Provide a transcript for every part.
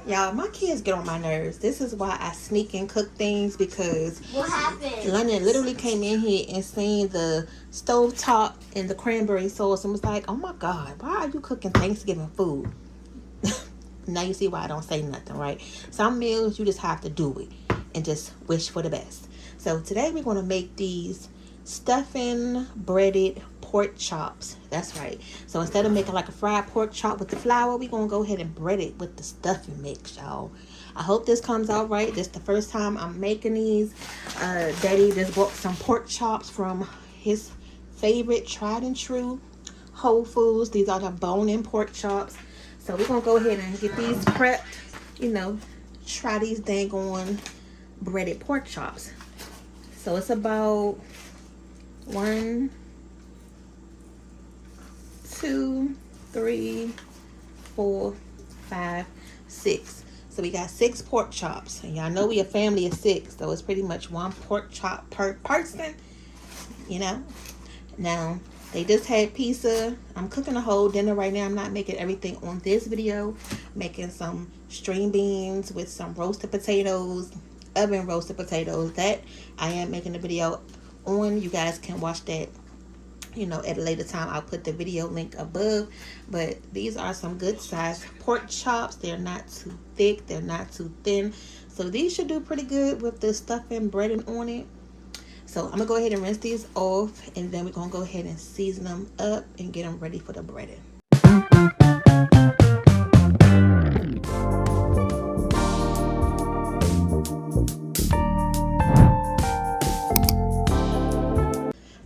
Y'all, my kids get on my nerves. This is why I sneak and cook things, because what happened? London literally came in here and seen the stovetop and the cranberry sauce and was like, oh my God, why are you cooking Thanksgiving food? Now you see why I don't say nothing, right? Some meals you just have to do it and just wish for the best. So today we're going to make these stuffing breaded pork chops. That's right. So instead of making like a fried pork chop with the flour, we're going to go ahead and bread it with the stuffing mix, y'all. I hope this comes out right. This is the first time I'm making these. Daddy just bought some pork chops from his favorite tried and true Whole Foods. These are the bone-in pork chops. So we're going to go ahead and get these prepped. You know, try these dang on breaded pork chops. So it's about 1, 2, 3, 4, 5, 6. So we got 6 pork chops. And y'all know we a family of 6. So it's pretty much 1 pork chop per person. You know. Now, they just had pizza. I'm cooking a whole dinner right now. I'm not making everything on this video. Making some string beans with some roasted potatoes. Oven roasted potatoes. That I am making a video on. You guys can watch that, you know, at a later time. I'll put the video link above. But these are some good sized pork chops. They're not too thick. They're not too thin. So these should do pretty good with the stuffing breading on it. So I'm going to go ahead and rinse these off, and then we're going to go ahead and season them up and get them ready for the breading.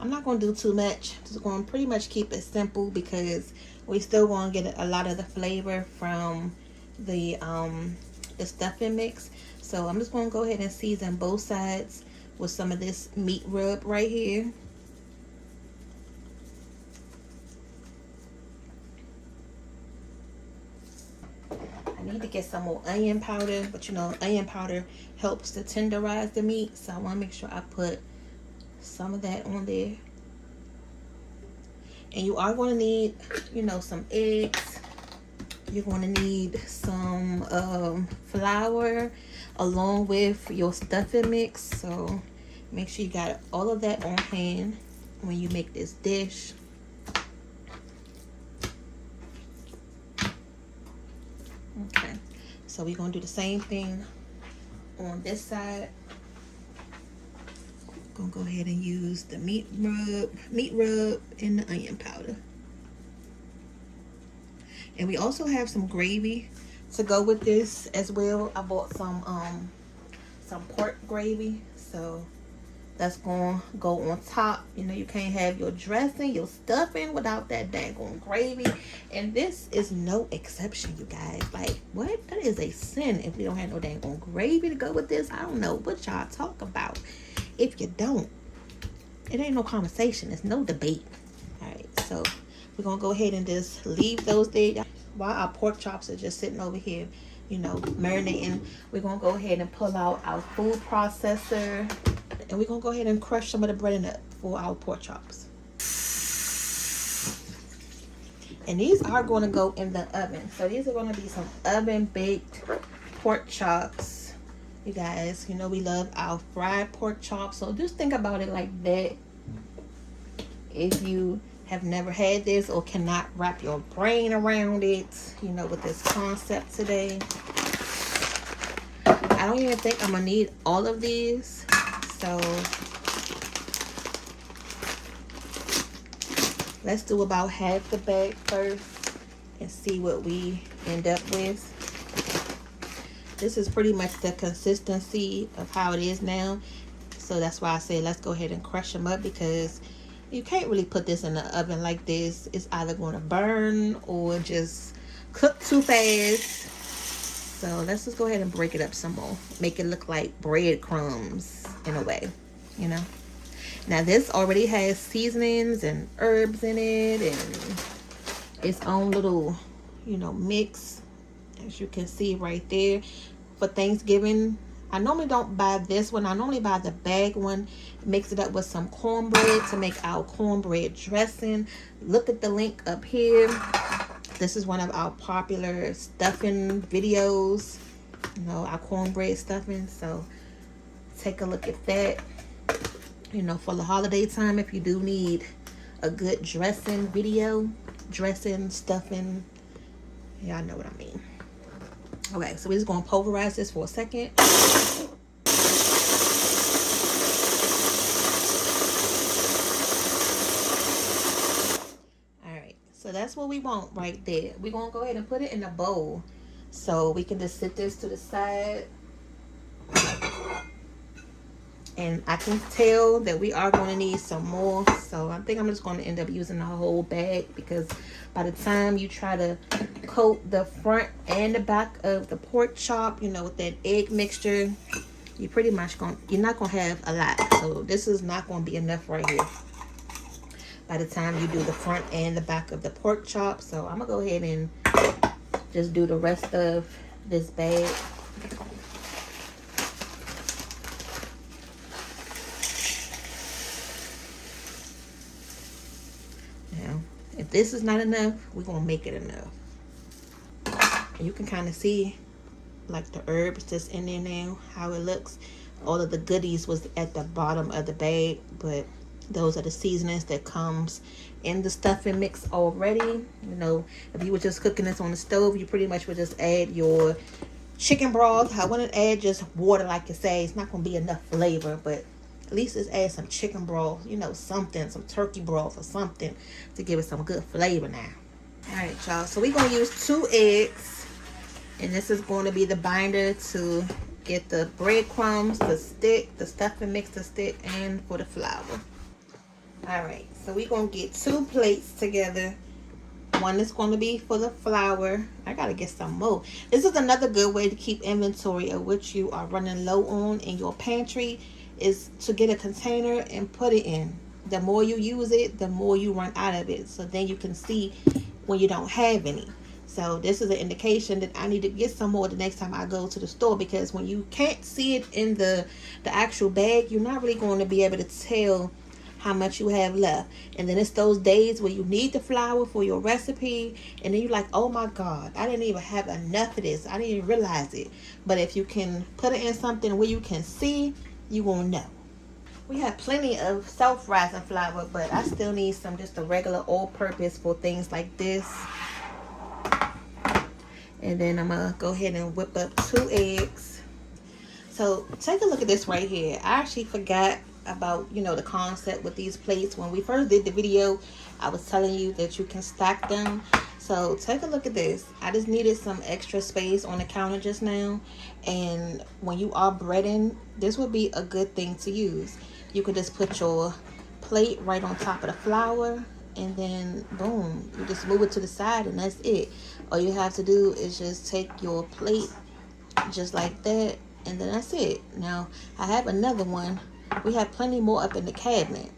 I'm not going to do too much. Just going to pretty much keep it simple because we still going to get a lot of the flavor from the stuffing mix. So I'm just going to go ahead and season both sides with some of this meat rub right here. I need to get some more onion powder, but you know, onion powder helps to tenderize the meat, so I want to make sure I put some of that on there. And you are going to need, you know, some eggs. You're going to need some flour along with your stuffing mix. So make sure you got all of that on hand when you make this dish. Okay, so we're going to do the same thing on this side. Gonna go ahead and use the meat rub and the onion powder. And we also have some gravy to go with this as well. I bought some pork gravy, so that's gonna go on top. You know, you can't have your dressing, your stuffing without that daggone gravy. And this is no exception, you guys. Like, what? That is a sin if we don't have no daggone gravy to go with this. I don't know what y'all talk about. If you don't, it ain't no conversation. It's no debate. All right, so we're gonna go ahead and just leave those there while our pork chops are just sitting over here, you know, marinating. We're gonna go ahead and pull out our food processor, and we're gonna go ahead and crush some of the breading up for our pork chops. And these are going to go in the oven. So these are going to be some oven baked pork chops. You guys, you know we love our fried pork chops, so just think about it like that. If you have never had this or cannot wrap your brain around it, you know, with this concept today. I don't even think I'm gonna need all of these, so let's do about half the bag first and see what we end up with. This is pretty much the consistency of how it is now. So that's why I say let's go ahead and crush them up, because you can't really put this in the oven like this. It's either going to burn or just cook too fast. So let's just go ahead and break it up some more. Make it look like breadcrumbs in a way, you know. Now this already has seasonings and herbs in it and its own little, you know, mix. As you can see right there. For Thanksgiving, I normally don't buy this one. I normally buy the bag one, mix it up with some cornbread to make our cornbread dressing. Look at the link up here. This is one of our popular stuffing videos, you know, our cornbread stuffing. So take a look at that. You know, for the holiday time, if you do need a good dressing video, dressing, stuffing, y'all know what I mean. Okay, so we're just gonna pulverize this for a second. All right, so that's what we want right there. We're gonna go ahead and put it in a bowl so we can just sit this to the side. And I can tell that we are going to need some more. So I think I'm just going to end up using the whole bag, because by the time you try to coat the front and the back of the pork chop, you know, with that egg mixture, you pretty much you're not going to have a lot. So this is not going to be enough right here by the time you do the front and the back of the pork chop. So I'm going to go ahead and just do the rest of this bag. If this is not enough, we're going to make it enough. And you can kind of see like the herbs that's in there now, how it looks. All of the goodies was at the bottom of the bag, but those are the seasonings that comes in the stuffing mix already. You know, if you were just cooking this on the stove, you pretty much would just add your chicken broth. I wouldn't add just water like you say. It's not going to be enough flavor, but at least just add some chicken broth, you know, something, some turkey broth or something to give it some good flavor now. All right, y'all. So we're going to use 2 eggs. And this is going to be the binder to get the breadcrumbs to stick, the stuffing mix to stick, and for the flour. All right. So we're going to get 2 plates together. One is going to be for the flour. I got to get some more. This is another good way to keep inventory of what you are running low on in your pantry, is to get a container and put it in. The more you use it, the more you run out of it. So then you can see when you don't have any. So this is an indication that I need to get some more the next time I go to the store, because when you can't see it in the actual bag, you're not really going to be able to tell how much you have left. And then it's those days where you need the flour for your recipe, and then you're like, oh my God, I didn't even have enough of this. I didn't even realize it. But if you can put it in something where you can see, you won't know. We have plenty of self-rising flour, but I still need some just a regular all-purpose for things like this. And then I'm gonna go ahead and whip up 2 eggs. So take a look at this right here. I actually forgot about, you know, the concept with these plates. When we first did the video, I was telling you that you can stack them. So take a look at this. I just needed some extra space on the counter just now. And when you are breading, this would be a good thing to use. You could just put your plate right on top of the flour, and then boom, you just move it to the side, and that's it. All you have to do is just take your plate just like that, and then that's it. Now I have another one. We have plenty more up in the cabinet,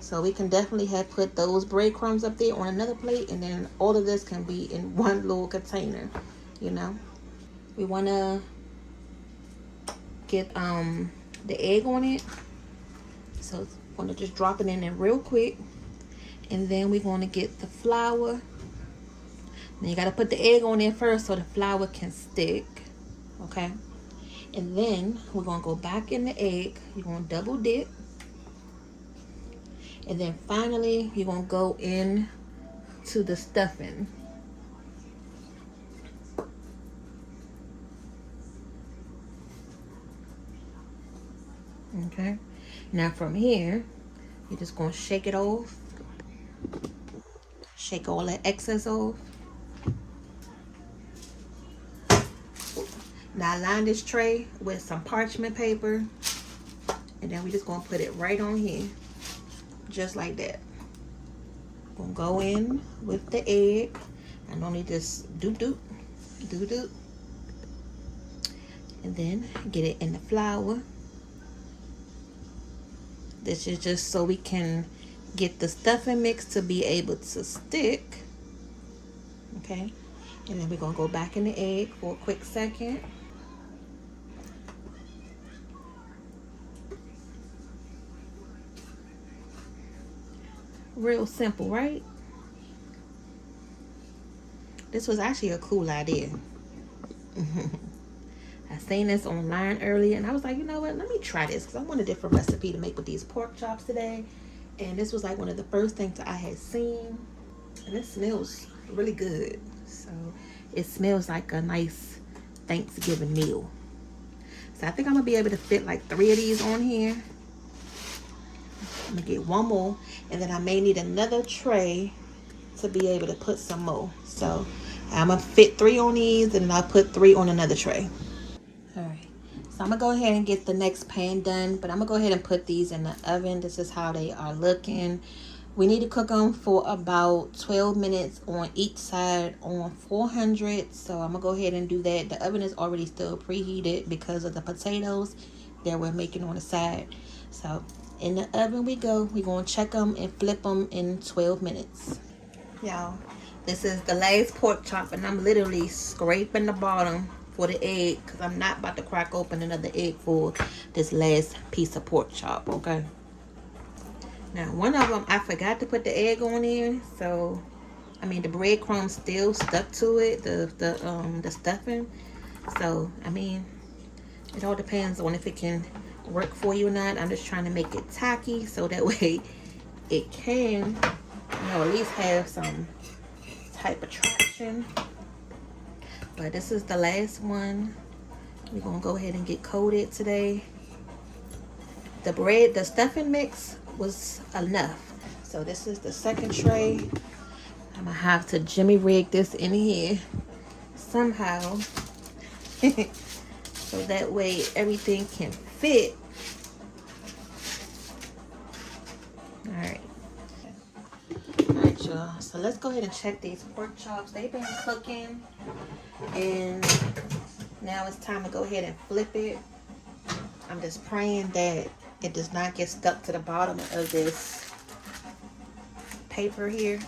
so we can definitely have put those breadcrumbs up there on another plate, and then all of this can be in one little container. You know, we want to get the egg on it, so I'm going to just drop it in there real quick. And then we're going to get the flour. Then you got to put the egg on there first so the flour can stick. Okay. And then we're going to go back in the egg. You're going to double dip. And then finally, you're going to go in to the stuffing. Okay. Now from here, you're just going to shake it off. Shake all that excess off. Now line this tray with some parchment paper, and then we're just gonna put it right on here, just like that. Gonna go in with the egg. I normally just doop doop, doop doop, and then get it in the flour. This is just so we can get the stuffing mix to be able to stick. Okay, and then we're gonna go back in the egg for a quick second. Real simple, right? This was actually a cool idea. I seen this online earlier and I was like, you know what, let me try this because I want a different recipe to make with these pork chops today. And this was like one of the first things I had seen. And it smells really good. So it smells like a nice Thanksgiving meal. So I think I'm gonna be able to fit like 3 of these on here. I'm gonna get one more, and then I may need another tray to be able to put some more. So I'm gonna fit 3 on these, and then I'll put 3 on another tray. All right, so I'm gonna go ahead and get the next pan done, but I'm gonna go ahead and put these in the oven. This is how they are looking. We need to cook them for about 12 minutes on each side on 400. So I'm gonna go ahead and do that. The oven is already still preheated because of the potatoes that we're making on the side. So in the oven we go. We're gonna check them and flip them in 12 minutes. Y'all, this is the last pork chop, and I'm literally scraping the bottom for the egg because I'm not about to crack open another egg for this last piece of pork chop. Okay. Now, one of them, I forgot to put the egg on there, so, I mean, the breadcrumbs still stuck to it, the stuffing. So, I mean, it all depends on if it can work for you or not. I'm just trying to make it tacky so that way it can, you know, at least have some type of traction. But this is the last one. We're going to go ahead and get coated today. The stuffing mix was enough. So this is the second tray. I'm gonna have to jimmy rig this in here somehow so that way everything can fit. Alright, y'all, so let's go ahead and check these pork chops. They've been cooking and now it's time to go ahead and flip it. I'm just praying that it does not get stuck to the bottom of this paper here.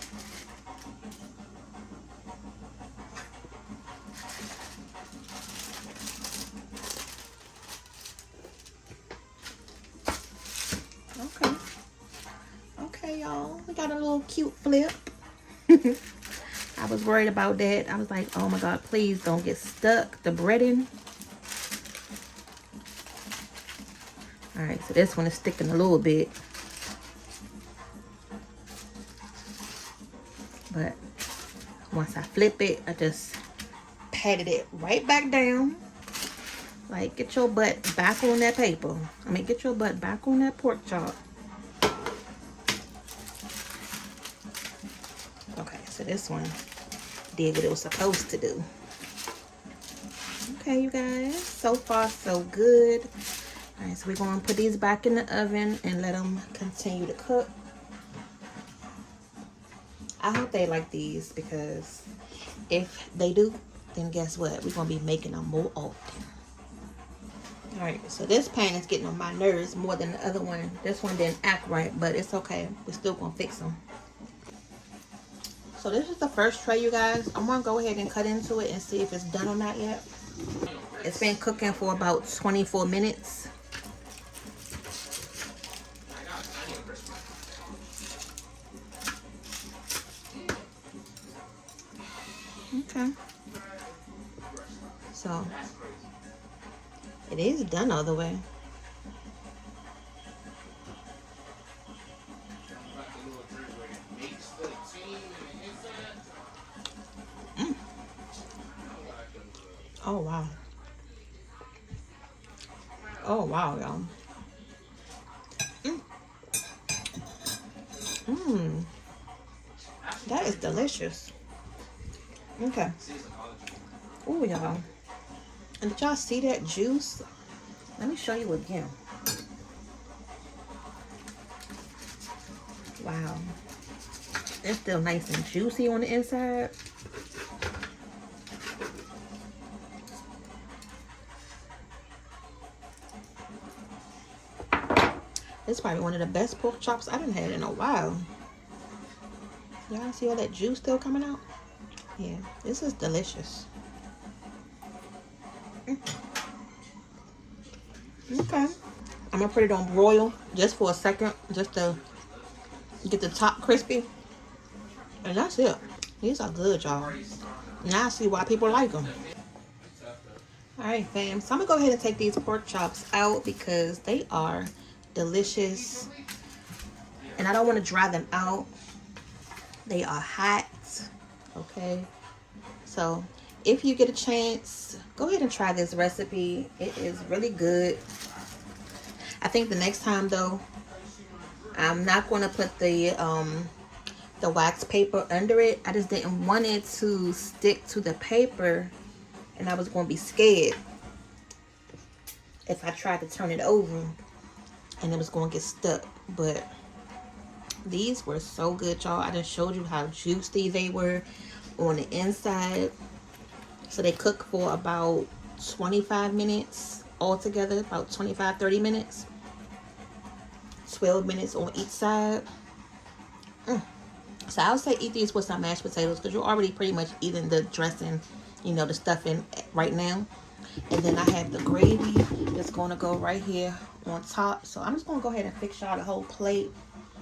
Okay. Okay, y'all. We got a little cute flip. I was worried about that. I was like, oh my God, please don't get stuck. The breading. Alright, so this one is sticking a little bit. But once I flip it, I just patted it right back down. Like, get your butt back on that paper. I mean, get your butt back on that pork chop. Okay, so this one did what it was supposed to do. Okay, you guys. So far, so good. Alright, so we're going to put these back in the oven and let them continue to cook. I hope they like these because if they do, then guess what? We're going to be making them more often. Alright, so this pan is getting on my nerves more than the other one. This one didn't act right, but it's okay. We're still going to fix them. So this is the first tray, you guys. I'm going to go ahead and cut into it and see if it's done or not yet. It's been cooking for about 24 minutes. Okay. So it is done all the way. Oh wow. Oh wow, y'all. That is delicious. Okay. Oh, y'all. And did y'all see that juice? Let me show you again. Wow. It's still nice and juicy on the inside. It's probably one of the best pork chops I done had in a while. Y'all see all that juice still coming out? Yeah, this is delicious. Okay. I'm gonna put it on broil just for a second, just to get the top crispy. And that's it. These are good, y'all. Now I see why people like them. Alright, fam. So I'm going to go ahead and take these pork chops out because they are delicious. And I don't want to dry them out. They are hot. Okay. So if you get a chance, go ahead and try this recipe. It is really good. I think the next time though, I'm not going to put the wax paper under it. I just didn't want it to stick to the paper, and I was going to be scared if I tried to turn it over and it was going to get stuck. But these were so good, y'all. I just showed you how juicy they were on the inside. So they cook for about 25 minutes altogether, about 25-30 minutes, 12 minutes on each side. So I would say eat these with some mashed potatoes because you're already pretty much eating the dressing, you know, the stuffing right now. And then I have the gravy that's going to go right here on top. So I'm just going to go ahead and fix y'all the whole plate.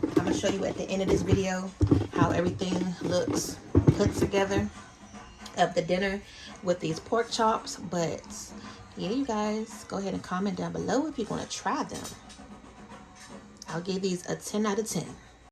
I'm going to show you at the end of this video how everything looks put together of the dinner with these pork chops. But yeah, you guys, go ahead and comment down below if you're going to try them. I'll give these a 10 out of 10.